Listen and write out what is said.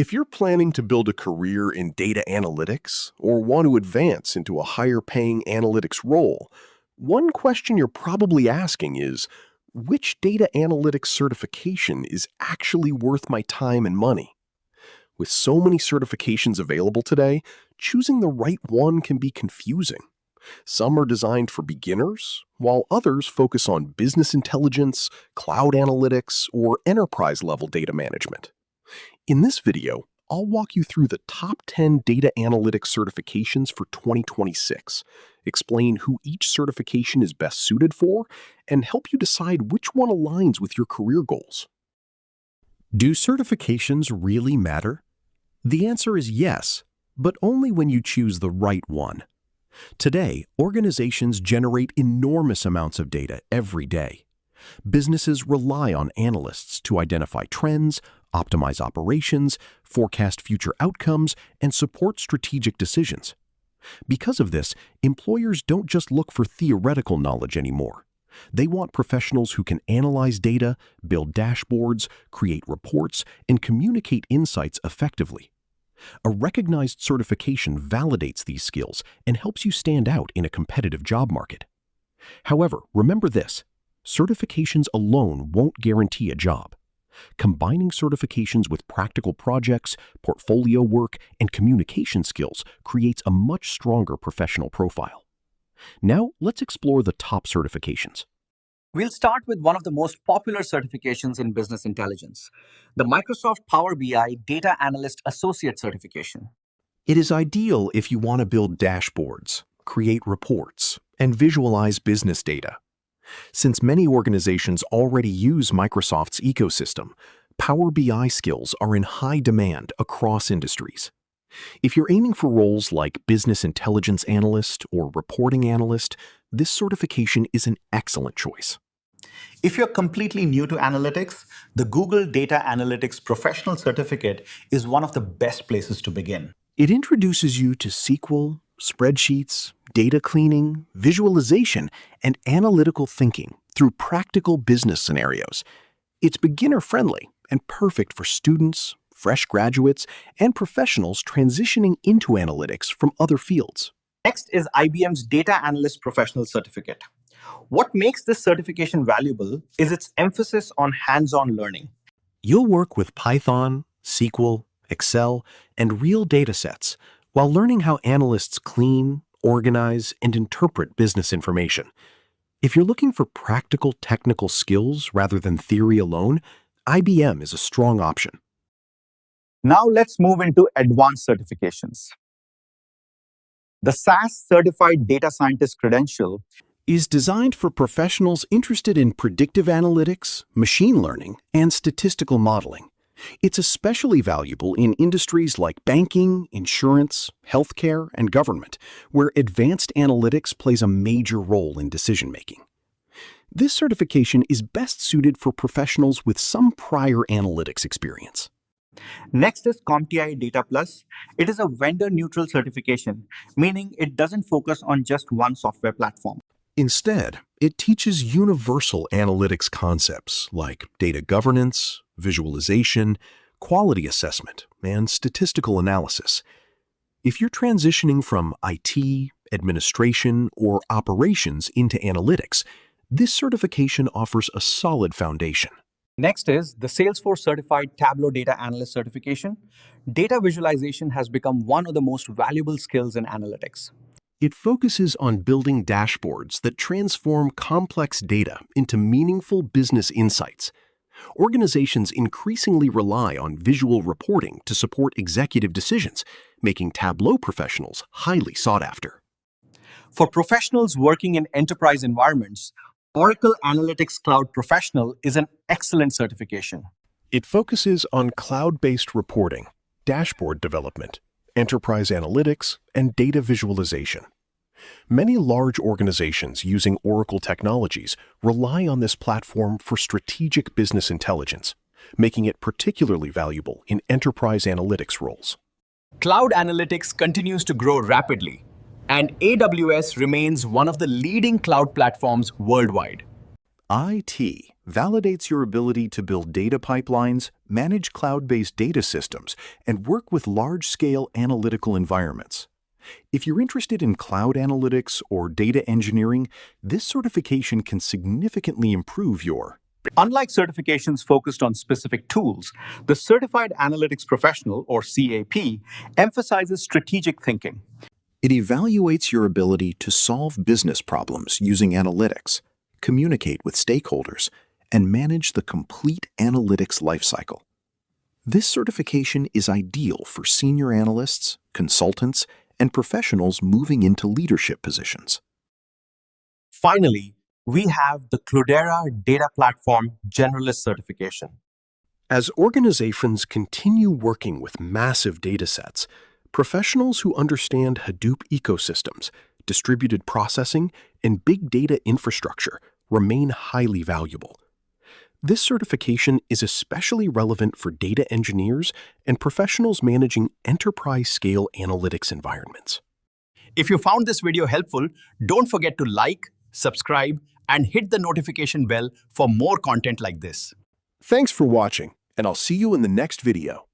If you're planning to build a career in data analytics or want to advance into a higher paying analytics role, one question you're probably asking is, which data analytics certification is actually worth my time and money? With so many certifications available today, choosing the right one can be confusing. Some are designed for beginners, while others focus on business intelligence, cloud analytics, or enterprise-level data management. In this video, I'll walk you through the top 10 data analytics certifications for 2026, explain who each certification is best suited for, and help you decide which one aligns with your career goals. Do certifications really matter? The answer is yes, but only when you choose the right one. Today, organizations generate enormous amounts of data every day. Businesses rely on analysts to identify trends, optimize operations, forecast future outcomes, and support strategic decisions. Because of this, employers don't just look for theoretical knowledge anymore. They want professionals who can analyze data, build dashboards, create reports, and communicate insights effectively. A recognized certification validates these skills and helps you stand out in a competitive job market. However, remember this: certifications alone won't guarantee a job. Combining certifications with practical projects, portfolio work, and communication skills creates a much stronger professional profile. Now, let's explore the top certifications. We'll start with one of the most popular certifications in business intelligence, the Microsoft Power BI Data Analyst Associate Certification. It is ideal if you want to build dashboards, create reports, and visualize business data. Since many organizations already use Microsoft's ecosystem, Power BI skills are in high demand across industries. If you're aiming for roles like business intelligence analyst or reporting analyst, this certification is an excellent choice. If you're completely new to analytics, the Google Data Analytics Professional Certificate is one of the best places to begin. It introduces you to SQL, spreadsheets, data cleaning, visualization, and analytical thinking through practical business scenarios. It's beginner-friendly and perfect for students, fresh graduates, and professionals transitioning into analytics from other fields. Next is IBM's Data Analyst Professional Certificate. What makes this certification valuable is its emphasis on hands-on learning. You'll work with Python, SQL, Excel, and real data sets while learning how analysts clean, organize, and interpret business information. If you're looking for practical technical skills rather than theory alone, IBM is a strong option. Now let's move into advanced certifications. The SAS Certified Data Scientist credential is designed for professionals interested in predictive analytics, machine learning, and statistical modeling. It's especially valuable in industries like banking, insurance, healthcare, and government, where advanced analytics plays a major role in decision-making. This certification is best suited for professionals with some prior analytics experience. Next is CompTIA Data Plus. It is a vendor-neutral certification, meaning it doesn't focus on just one software platform. Instead, it teaches universal analytics concepts like data governance, visualization, quality assessment, and statistical analysis. If you're transitioning from IT, administration, or operations into analytics, this certification offers a solid foundation. Next is the Salesforce Certified Tableau Data Analyst Certification. Data visualization has become one of the most valuable skills in analytics. It focuses on building dashboards that transform complex data into meaningful business insights. Organizations increasingly rely on visual reporting to support executive decisions, making Tableau professionals highly sought after. For professionals working in enterprise environments, Oracle Analytics Cloud Professional is an excellent certification. It focuses on cloud-based reporting, dashboard development, enterprise analytics, and data visualization. Many large organizations using Oracle technologies rely on this platform for strategic business intelligence, making it particularly valuable in enterprise analytics roles. Cloud analytics continues to grow rapidly, and AWS remains one of the leading cloud platforms worldwide. IT validates your ability to build data pipelines, manage cloud-based data systems, and work with large-scale analytical environments. If you're interested in cloud analytics or data engineering, this certification can significantly improve your. Unlike certifications focused on specific tools, the Certified Analytics Professional, or CAP, emphasizes strategic thinking. It evaluates your ability to solve business problems using analytics, communicate with stakeholders, and manage the complete analytics lifecycle. This certification is ideal for senior analysts, consultants, and professionals moving into leadership positions. Finally, we have the Cloudera Data Platform Generalist Certification. As organizations continue working with massive datasets, professionals who understand Hadoop ecosystems, distributed processing, and big data infrastructure remain highly valuable. This certification is especially relevant for data engineers and professionals managing enterprise-scale analytics environments. If you found this video helpful, don't forget to like, subscribe, and hit the notification bell for more content like this. Thanks for watching, and I'll see you in the next video.